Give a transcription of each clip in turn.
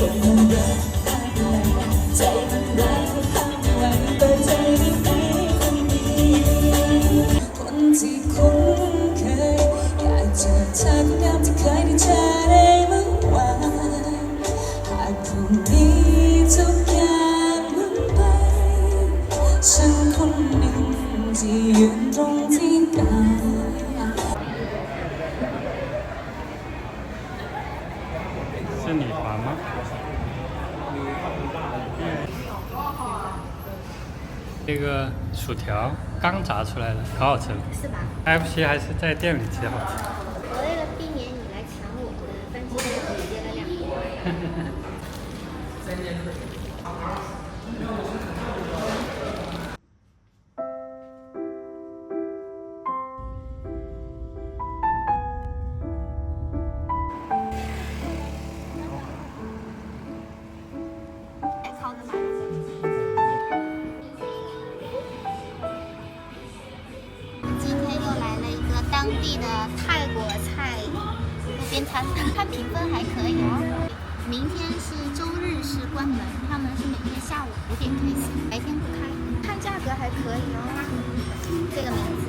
คนมันรักหายไปไหนใจมันรักก็ทำไว้เปิดใจได้ไหมคนดีคนที่คุ้นเคยอยากเจอเธอคนงามที่เคยได้เจอได้เมื่อวานหากพรุ่งนี้ทุกอย่างหมดไปฉันคนหนึ่งที่ยืนตรงที่เก่า是你滑吗？这个薯条刚炸出来的，可好吃了。是吧？ FC 还是在店里吃好吃。我为了避免你来抢我的番茄蛋，我接了2个。今天又来了一个当地的泰国菜路边摊，看评分还可以哦。明天是周日是关门，他们是每天下午5点开始，白天不开。看价格还可以哦，这个名字。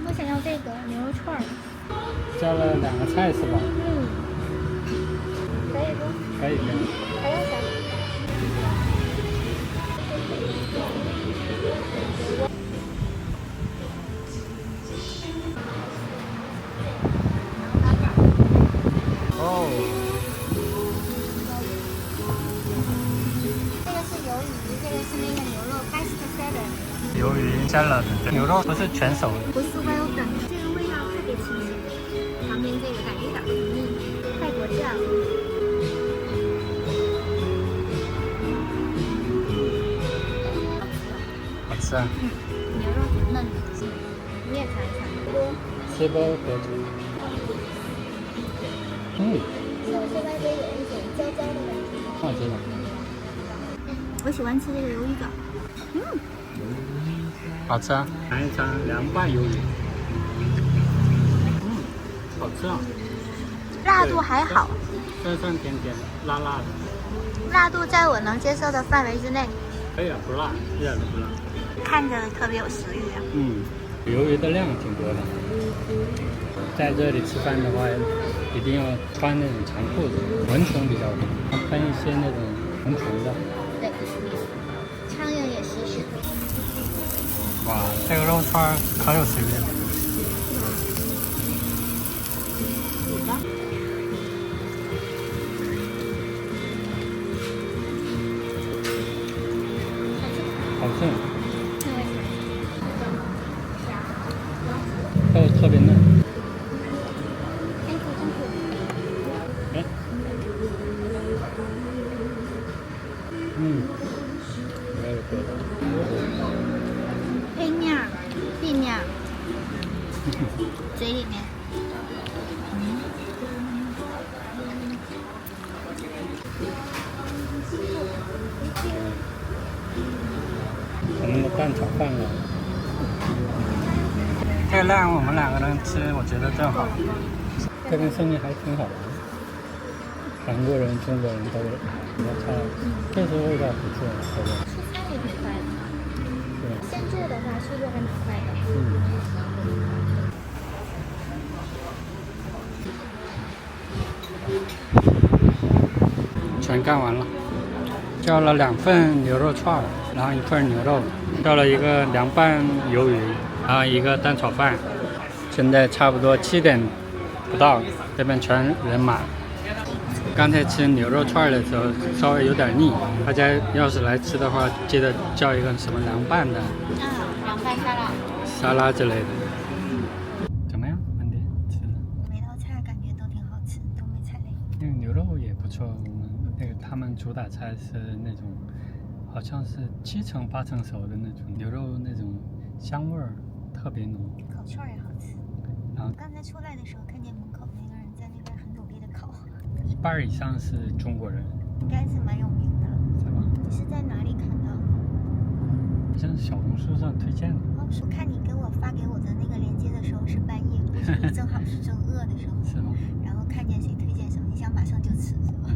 我想要这个牛肉串儿。叫了2个菜是吧？可以不？可以。还要啥？哦。这个是鱿鱼，这个是那个牛肉 best seller。鱿鱼加了的，牛肉不是全熟的。不是 well done，这个味道特别清新。旁边这个感觉有点腻，泰国酱。好吃啊。牛肉挺嫩的，你也尝一尝。吃包合作。是不是外边有一种焦焦的感觉？好吃的。我喜欢吃这个鱿鱼饺。好吃啊！尝一尝凉拌鱿鱼。好吃啊！辣度还好，酸酸甜甜，辣辣的。辣度在我能接受的范围之内。可以啊，不辣，一点都不辣。看着特别有食欲啊。鱿鱼的量挺多的。在这里吃饭的话，一定要穿那种长裤子，蚊虫比较多，喷一些那种虫虫的。对，苍蝇也实施。哇，这个肉串可有食欲了。好吃。肉特别嫩。哎。very good。黑面儿、地面儿，嘴里面。我们的蛋炒饭了。这个量我们2个人吃，我觉得正好。这边生意还挺好的，韩国人、中国人都有，比较差，确实味道不错。出餐也挺快的，对。现做的话速度还蛮快的。全干完了，叫了2份牛肉串，然后1份牛肉，叫了一个凉拌鱿鱼，然后一个蛋炒饭。现在差不多7点不到，这边全人满。刚才吃牛肉串的时候稍微有点腻，大家要是来吃的话，记得叫一个什么凉拌的，凉拌沙拉，沙拉之类的。怎么样，文迪？吃了？每道菜感觉都挺好吃，都没踩雷。那个牛肉也不错，我们那个他们主打菜是那种，好像是7成8成熟的那种牛肉，那种香味儿特别浓。烤串也好吃。然后刚才出来的时候看见门口那个人在那边很努力的烤。1半以上是中国人，应该是蛮有名的。是吧？你是在哪里看到的？好像是小红书上推荐的。哦，我看你给我发给我的那个链接的时候是半夜，我正好是正饿的时候。是吗？然后看见谁推荐什么，你想马上就吃，是吧？